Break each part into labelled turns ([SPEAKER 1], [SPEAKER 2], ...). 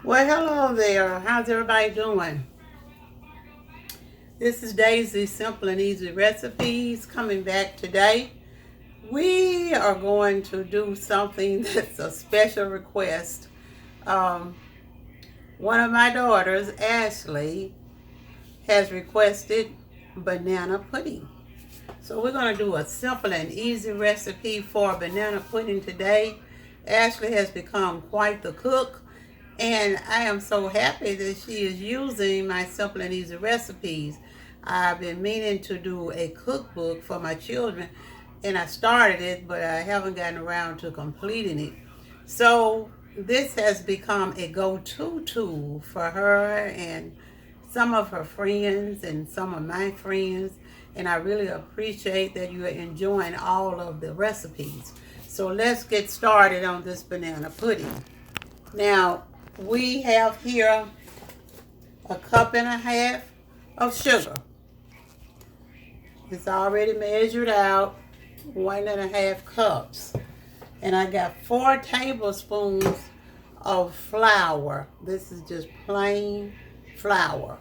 [SPEAKER 1] Well, hello there. How's everybody doing? This is Daisy Simple and Easy Recipes coming back today. We are going to do something that's a special request. Um, One of my daughters, Ashley, has requested banana pudding. So we're going to do a simple and easy recipe for banana pudding today. Ashley has become quite the cook, and I am so happy that she is using my simple and easy recipes. I've been meaning to do a cookbook for my children, and I started it, but I haven't gotten around to completing it. So this has become a go-to tool for her and some of her friends and some of my friends, and I really appreciate that you are enjoying all of the recipes. So let's get started on this banana pudding. Now, we have here a cup and a half of sugar. It's already measured out, 1.5 cups. And I got 4 tablespoons of flour. This is just plain flour,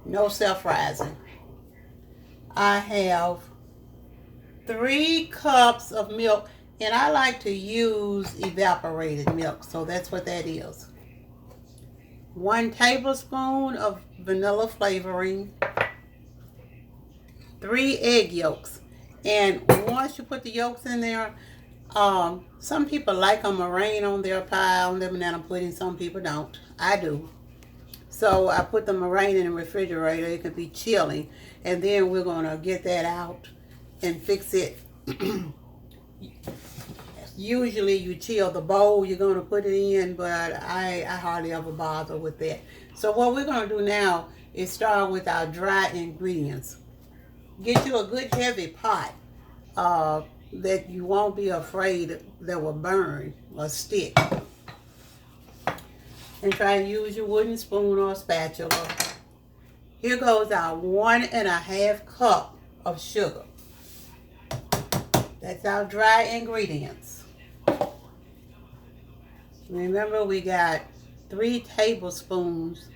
[SPEAKER 1] no self-rising. I have 3 cups of milk, and I like to use evaporated milk, so that's what that is. 1 tablespoon of vanilla flavoring, 3 egg yolks. And once you put the yolks in there, some people like a meringue on their pie, on their banana pudding. Some people don't. I do. So I put the meringue in the refrigerator. It could be chilly. And then we're going to get that out and fix it. Usually you chill the bowl you're going to put it in, but I hardly ever bother with that. So what we're going to do now is start with our dry ingredients. Get you a good heavy pot that you won't be afraid that will burn or stick. And try to use your wooden spoon or spatula. Here goes our 1.5 cup of sugar. That's our dry ingredients. Remember, we got 3 tablespoons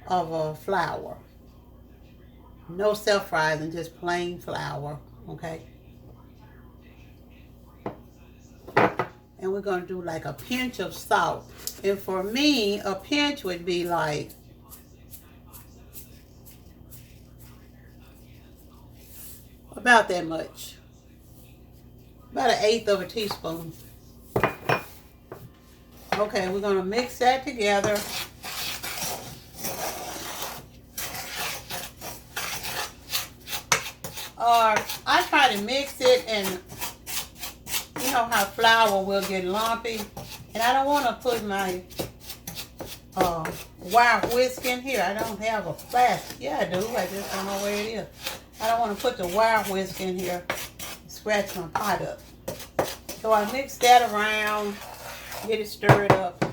[SPEAKER 1] of flour. No self-rising, just plain flour, okay? And we're going to do like a pinch of salt. And for me, a pinch would be like about that much. About 1/8 of a teaspoon. Okay, we're going to mix that together. Or I try to mix it, and you know how flour will get lumpy. And I don't want to put my wire whisk in here. I don't have a plastic. Yeah, I do. I just don't know where it is. I don't want to put the wire whisk in here and scratch my pot up. So I mix that around, get it stirred up.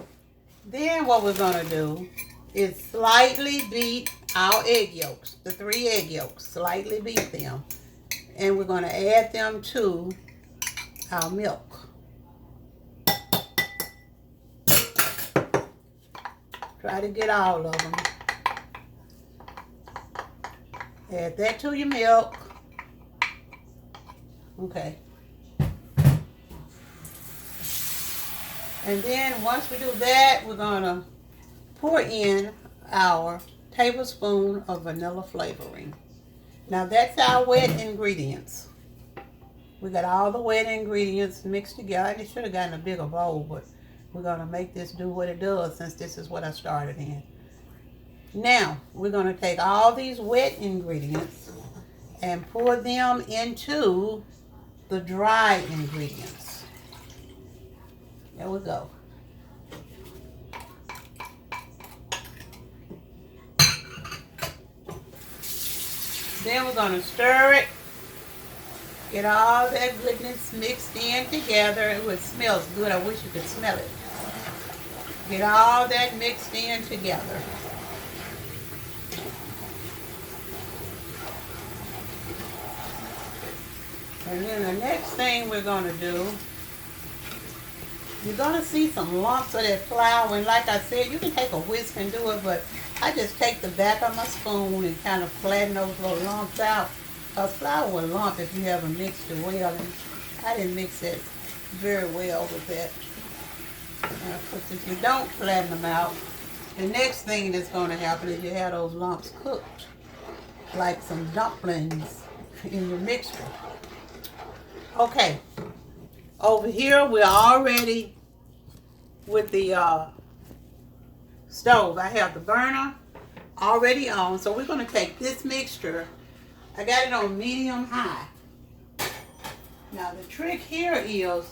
[SPEAKER 1] Then what we're going to do is slightly beat our egg yolks, the 3 egg yolks. Slightly beat them. And we're going to add them to our milk. Try to get all of them. Add that to your milk. Okay. And then once we do that, we're going to pour in our tablespoon of vanilla flavoring. Now that's our wet ingredients. We got all the wet ingredients mixed together. I should have gotten a bigger bowl, but we're going to make this do what it does since this is what I started in. Now, we're going to take all these wet ingredients and pour them into the dry ingredients. There we go. Then we're going to stir it. Get all that goodness mixed in together. Ooh, it smells good. I wish you could smell it. Get all that mixed in together. And then the next thing we're going to do You're going to see some lumps of that flour, and like I said, you can take a whisk and do it, but I just take the back of my spoon and kind of flatten those little lumps out. Because flour will lump if you haven't mixed it well, and I didn't mix it very well with that. Because if you don't flatten them out, the next thing that's going to happen is you have those lumps cooked, like some dumplings in your mixture. Okay, over here we're already with the stove. I have the burner already on, so we're going to take this mixture. I got it on medium high. Now the trick here is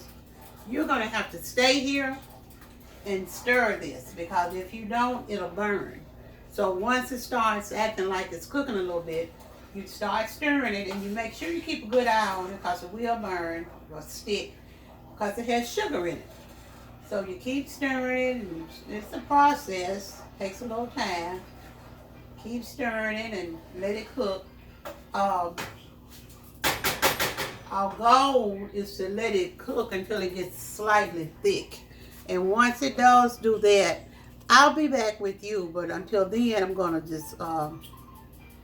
[SPEAKER 1] you're going to have to stay here and stir this, because if you don't, it'll burn. So once it starts acting like it's cooking a little bit, you start stirring it, and you make sure you keep a good eye on it, because it will burn or stick, because it has sugar in it. So you keep stirring it, and it's a process. It takes a little time. Keep stirring it and let it cook. Our goal is to let it cook until it gets slightly thick. And once it does do that, I'll be back with you. But until then, I'm going to just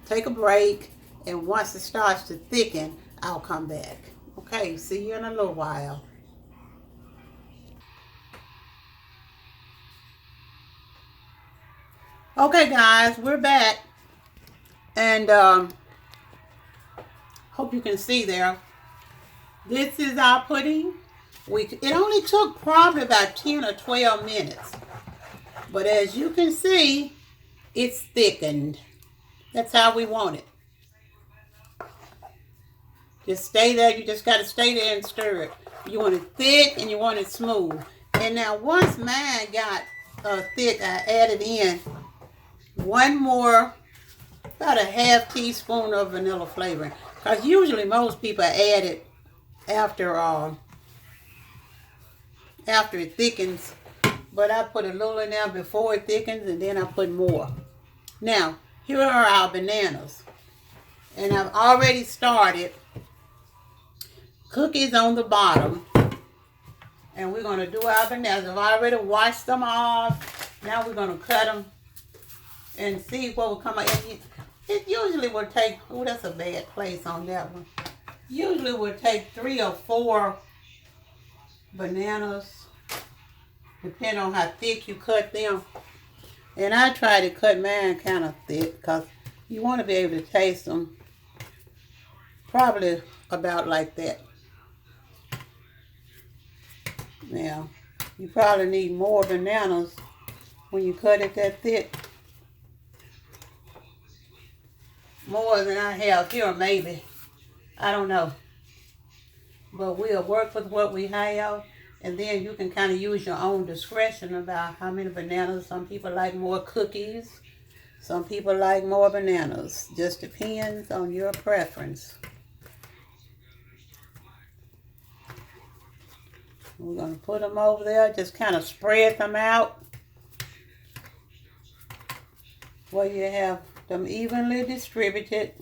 [SPEAKER 1] take a break. And once it starts to thicken, I'll come back. Okay, see you in a little while. Okay, guys, we're back. And hope you can see there. This is our pudding. It only took probably about 10 or 12 minutes. But as you can see, it's thickened. That's how we want it. Just stay there. You just got to stay there and stir it. You want it thick and you want it smooth. And now once mine got thick, I added in one more, about a half teaspoon of vanilla flavoring. Because usually most people add it after it thickens, but I put a little in there before it thickens, and then I put more. Now, here are our bananas, and I've already started cookies on the bottom, and we're going to do our bananas. I've already washed them off. Now we're going to cut them and see what will come out. It usually will take, oh, that's a bad place on that one. Usually will take 3 or 4 bananas, depending on how thick you cut them. And I try to cut mine kind of thick, because you want to be able to taste them probably about like that. Now, you probably need more bananas when you cut it that thick. More than I have here, maybe. I don't know. But we'll work with what we have, and then you can kind of use your own discretion about how many bananas. Some people like more cookies. Some people like more bananas. Just depends on your preference. We're going to put them over there. Just kind of spread them out where you have them evenly distributed,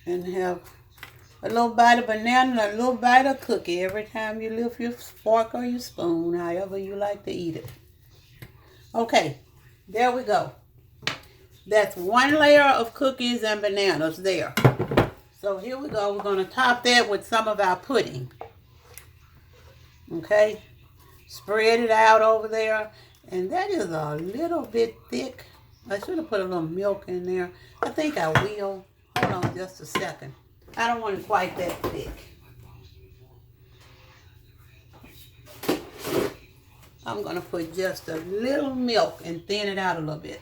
[SPEAKER 1] and have a little bite of banana and a little bite of cookie every time you lift your fork or your spoon, however you like to eat it. Okay, there we go. That's one layer of cookies and bananas there. So here we go. We're going to top that with some of our pudding. Okay, spread it out over there. And that is a little bit thick. I should have put a little milk in there. I think I will. Hold on just a second. I don't want it quite that thick. I'm going to put just a little milk and thin it out a little bit.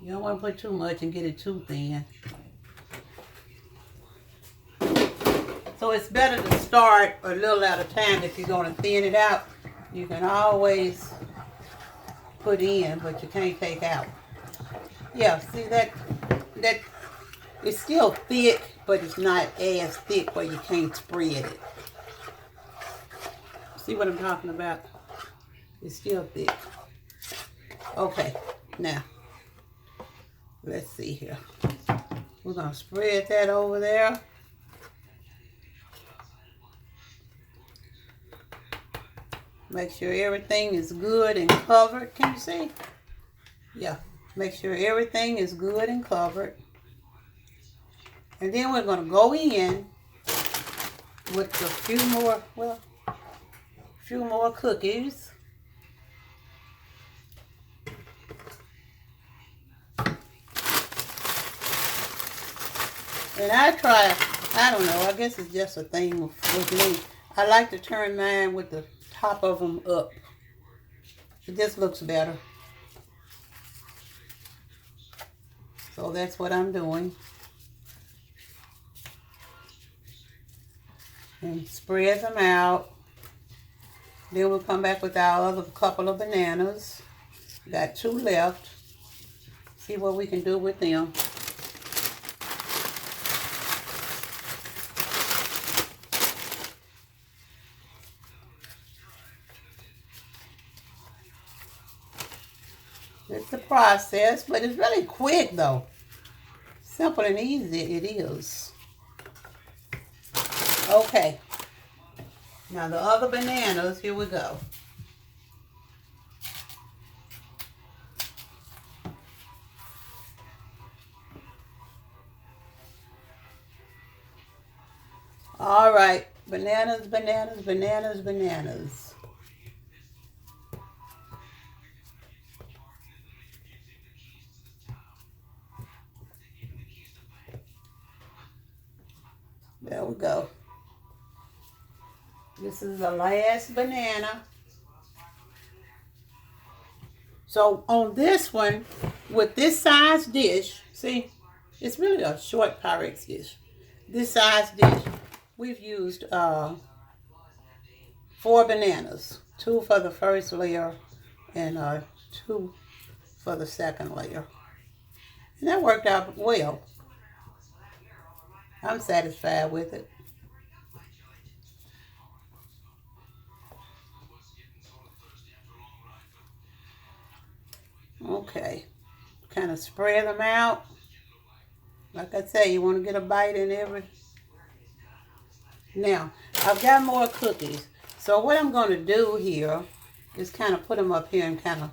[SPEAKER 1] You don't want to put too much and get it too thin. So it's better to start a little at a time. If you're going to thin it out, you can always put in, but you can't take out. Yeah, see that it's still thick, but it's not as thick where you can't spread it. See what I'm talking about? It's still thick. Okay, now let's see here. We're gonna spread that over there. Make sure everything is good and covered. Can you see? Yeah. Make sure everything is good and covered. And then we're going to go in with a few more cookies. And I don't know, I guess it's just a thing with me. I like to turn mine with the top of them up. It just looks better. So that's what I'm doing. And spread them out. Then we'll come back with our other couple of bananas. Got 2 left. See what we can do with them. It's a process, but it's really quick though. Simple and easy it is. Okay. Now the other bananas, here we go. All right, bananas, bananas, bananas, bananas. There we go. This is the last banana. So on this one, with this size dish, see, it's really a short Pyrex dish. This size dish, we've used 4 bananas. 2 for the first layer and 2 for the second layer. And that worked out well. I'm satisfied with it. Okay, kind of spread them out. Like I say, you want to get a bite in every. Now, I've got more cookies. So what I'm going to do here is kind of put them up here and kind of,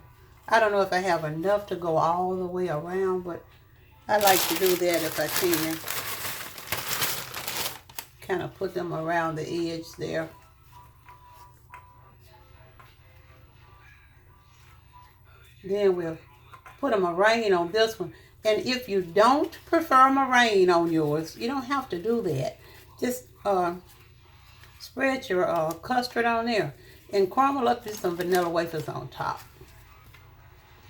[SPEAKER 1] I don't know if I have enough to go all the way around, but I like to do that if I can. Kind of put them around the edge there. Then we'll put a meringue on this one. And if you don't prefer meringue on yours, you don't have to do that. Just spread your custard on there and crumble up just some vanilla wafers on top.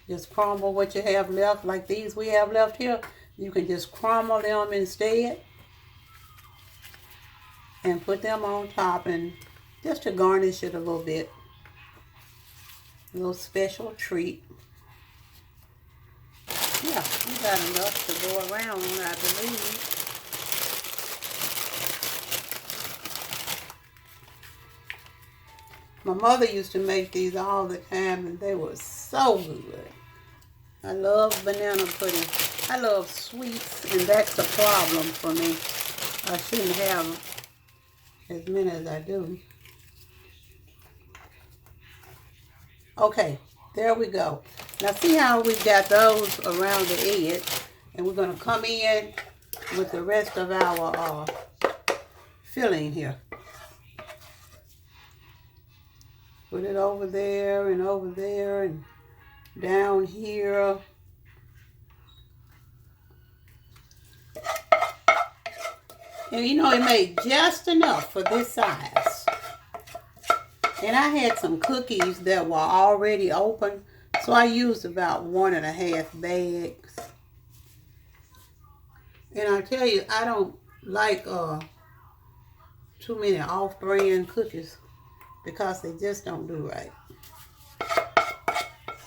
[SPEAKER 1] Just crumble what you have left, like these we have left here. You can just crumble them instead and put them on top, and just to garnish it a little bit. A little special treat. Yeah, we got enough to go around, I believe. My mother used to make these all the time, and they were so good. I love banana pudding. I love sweets, and that's a problem for me. I shouldn't have as many as I do. Okay, there we go. Now see how we got those around the edge, and we're going to come in with the rest of our filling here. Put it over there and down here. And you know, it made just enough for this size. And I had some cookies that were already open, so I used about 1.5 bags. And I tell you, I don't like too many off-brand cookies because they just don't do right.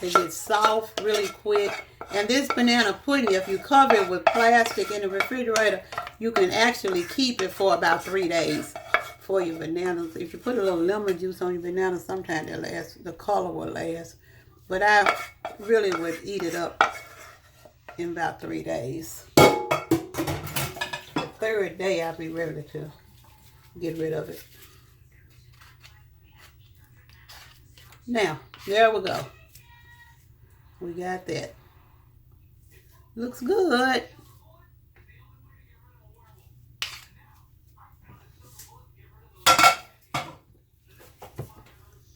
[SPEAKER 1] They get soft really quick. And this banana pudding, if you cover it with plastic in the refrigerator, you can actually keep it for about 3 days for your bananas. If you put a little lemon juice on your bananas, sometimes they'll last. The color will last. But I really would eat it up in about 3 days. The 3rd day, I'll be ready to get rid of it. Now, there we go. We got that. Looks good.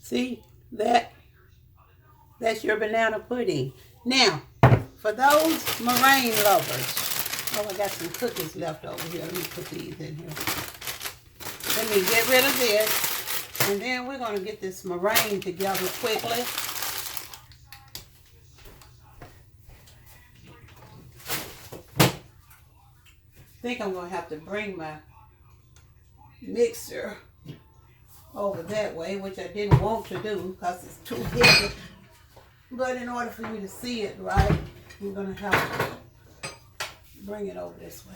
[SPEAKER 1] See that? That's your banana pudding. Now, for those meringue lovers, oh, I got some cookies left over here. Let me put these in here. Let me get rid of this. And then we're going to get this meringue together quickly. I think I'm going to have to bring my mixer over that way, which I didn't want to do because it's too heavy. But in order for you to see it right, you're going to have to bring it over this way.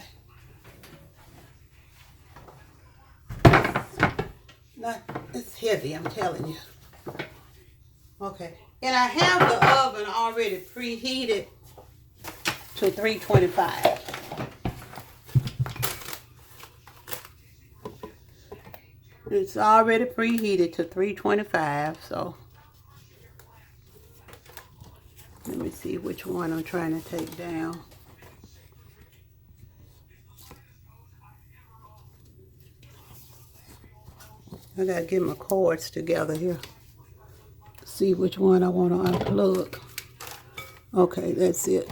[SPEAKER 1] It's heavy, I'm telling you. Okay. And I have the oven already preheated to 325. It's already preheated to 325, so let me see which one I'm trying to take down. I gotta get my cords together here. See which one I want to unplug. Okay, that's it.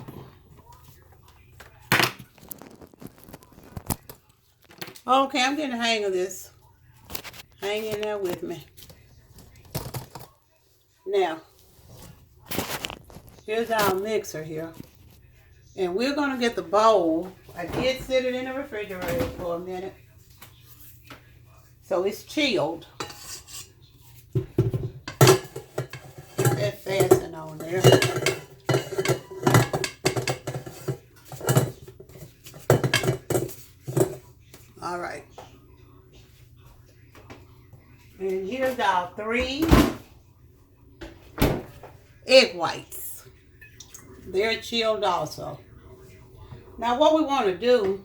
[SPEAKER 1] Okay, I'm getting the hang of this. Hang in there with me. Now, here's our mixer here. And we're going to get the bowl. I did sit it in the refrigerator for a minute. So it's chilled. Get that fasten on there. All right. And here's our 3 egg whites. They're chilled also. Now what we want to do,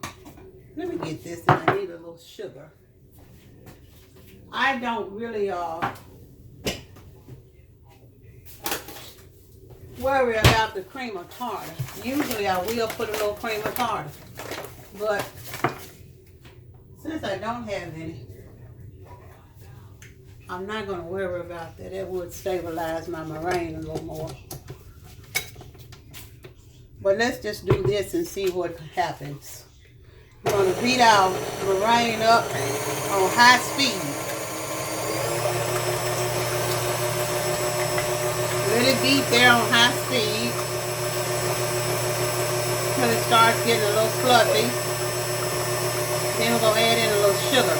[SPEAKER 1] let me get this, and I need a little sugar. I don't really worry about the cream of tartar. Usually I will put a little cream of tartar. But since I don't have any, I'm not going to worry about that. It would stabilize my meringue a little more. But let's just do this and see what happens. We're going to beat our meringue up on high speed. Let it beat there on high speed until it starts getting a little fluffy. Then we're going to add in a little sugar.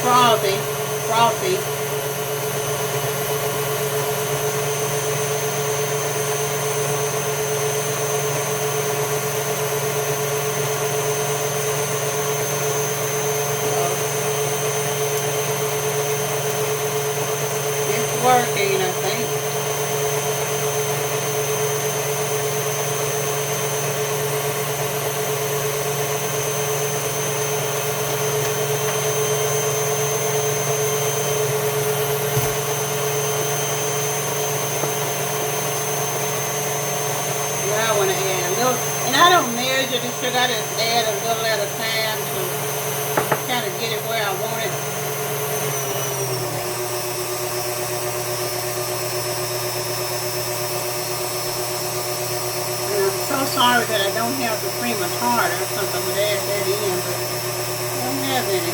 [SPEAKER 1] Frothy. It's working, I think. And I don't measure the sugar, I just add a little at a time to kind of get it where I want it. And I'm so sorry that I don't have the cream of tartar, because I would add that in, but I don't have any.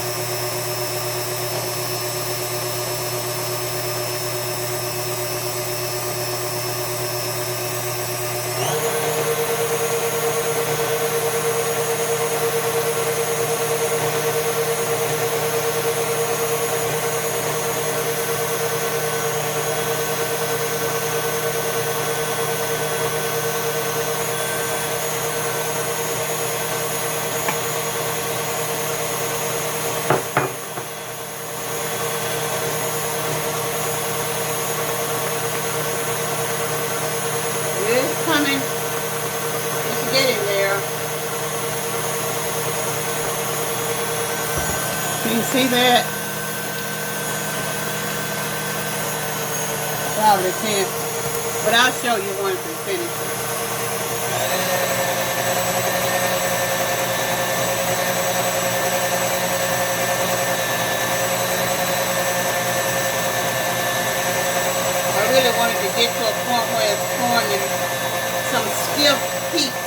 [SPEAKER 1] see that? Probably can't. But I'll show you once we finish it. I really wanted to get to a point where it's forming some stiff peaks.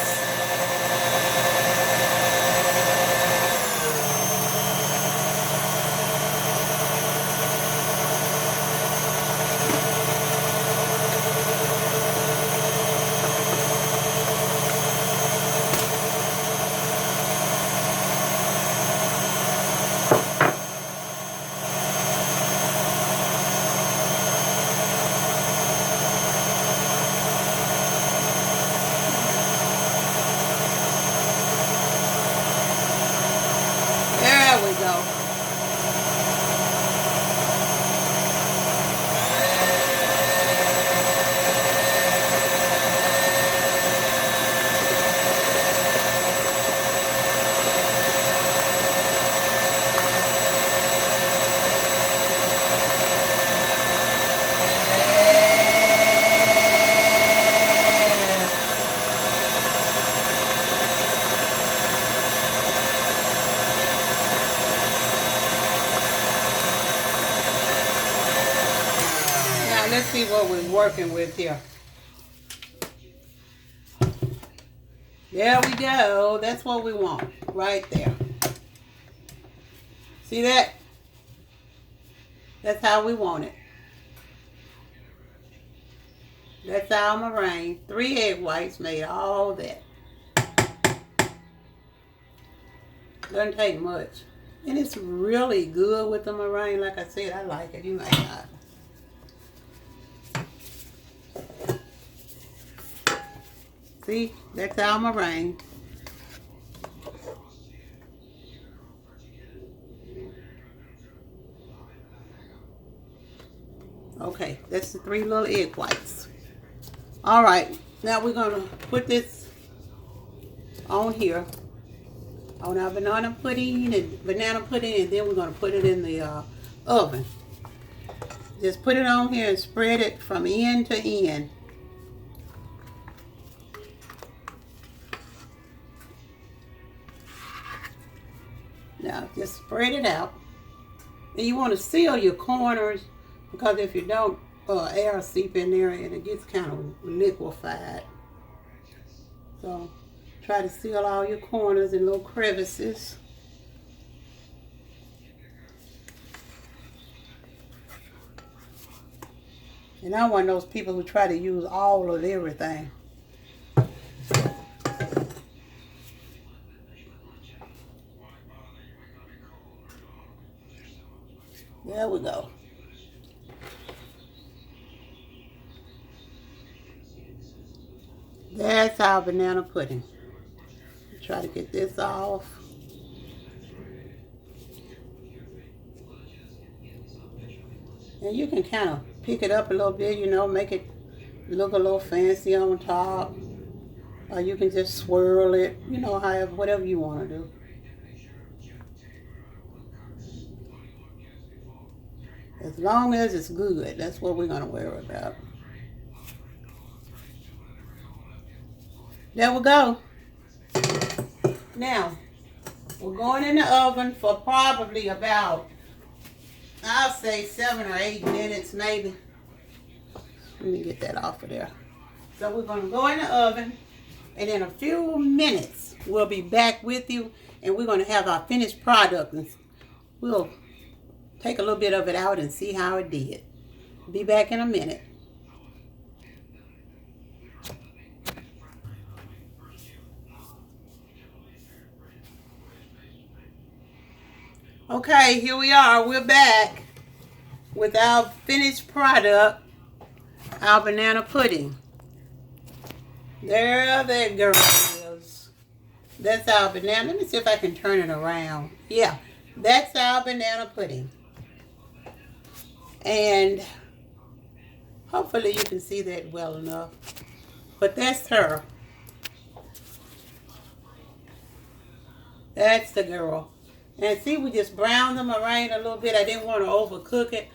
[SPEAKER 1] There we go. Now let's see what we're working with here. There we go. That's what we want right there. See that? That's how we want it. That's our meringue. 3 egg whites made all that. Doesn't take much. And it's really good with the meringue. Like I said, I like it. You might not. See, that's our meringue. Okay, that's the 3 little egg whites. All right, now we're gonna put this on here, on our banana pudding, and then we're gonna put it in the oven. Just put it on here and spread it from end to end. Now just spread it out. And you want to seal your corners, because if you don't, air seep in there and it gets kind of liquefied. So try to seal all your corners and little crevices. And I'm one of those people who try to use all of everything. There we go. That's our banana pudding. Try to get this off. And you can kind of pick it up a little bit, you know, make it look a little fancy on top. Or you can just swirl it, you know, however, whatever you want to do. As long as it's good, that's what we're going to worry about. There we go. Now, we're going in the oven for probably about, I'll say 7 or 8 minutes maybe. Let me get that off of there. So we're going to go in the oven, and in a few minutes, we'll be back with you, and we're going to have our finished product, and we'll take a little bit of it out and see how it did. Be back in a minute. Okay, here we are. We're back with our finished product, our banana pudding. There that girl is. That's our banana. Let me see if I can turn it around. Yeah, that's our banana pudding. And hopefully you can see that well enough. But that's her. That's the girl. And see, we just browned them around a little bit. I didn't want to overcook it.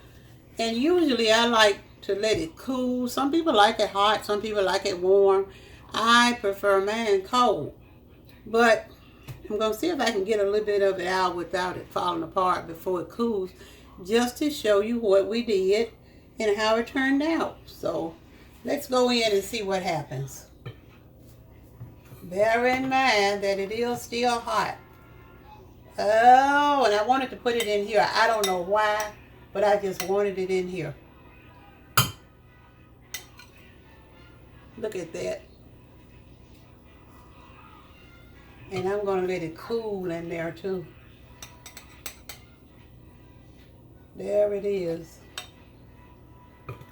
[SPEAKER 1] And usually I like to let it cool. Some people like it hot, some people like it warm. I prefer mine cold. But I'm going to see if I can get a little bit of it out without it falling apart before it cools, just to show you what we did and how it turned out. So let's go in and see what happens. Bear in mind that it is still hot. Oh, and I wanted to put it in here. I don't know why, but I just wanted it in here. Look at that. And I'm going to let it cool in there too. There it is.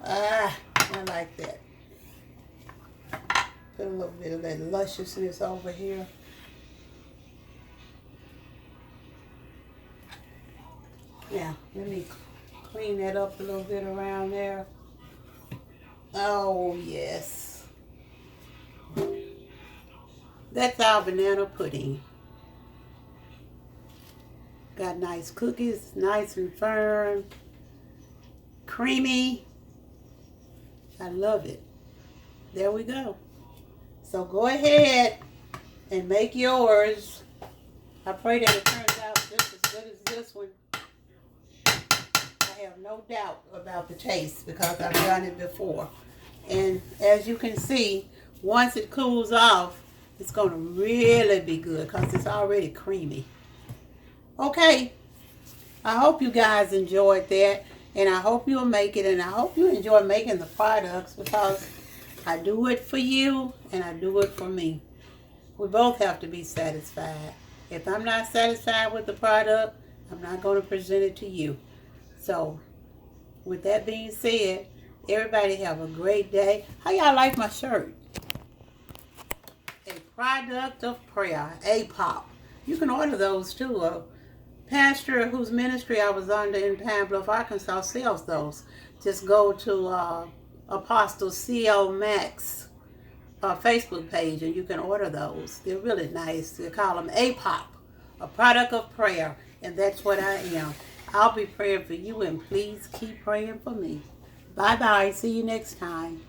[SPEAKER 1] Ah, I like that. Put a little bit of that lusciousness over here. Now, let me clean that up a little bit around there. Oh, yes. That's our banana pudding. Got nice cookies, nice and firm, creamy. I love it. There we go. So go ahead and make yours. I pray that it turns out just as good as this one. I have no doubt about the taste because I've done it before. And as you can see, once it cools off, it's going to really be good because it's already creamy. Okay, I hope you guys enjoyed that, and I hope you'll make it, and I hope you enjoy making the products because I do it for you and I do it for me. We both have to be satisfied. If I'm not satisfied with the product, I'm not going to present it to you. So, with that being said, everybody have a great day. How y'all like my shirt? A product of prayer, APOP. You can order those too. A pastor whose ministry I was under in Pine Bluff, Arkansas sells those. Just go to Apostle C.O. Max Facebook page and you can order those. They're really nice. They call them APOP, a product of prayer. And that's what I am. I'll be praying for you, and please keep praying for me. Bye-bye. See you next time.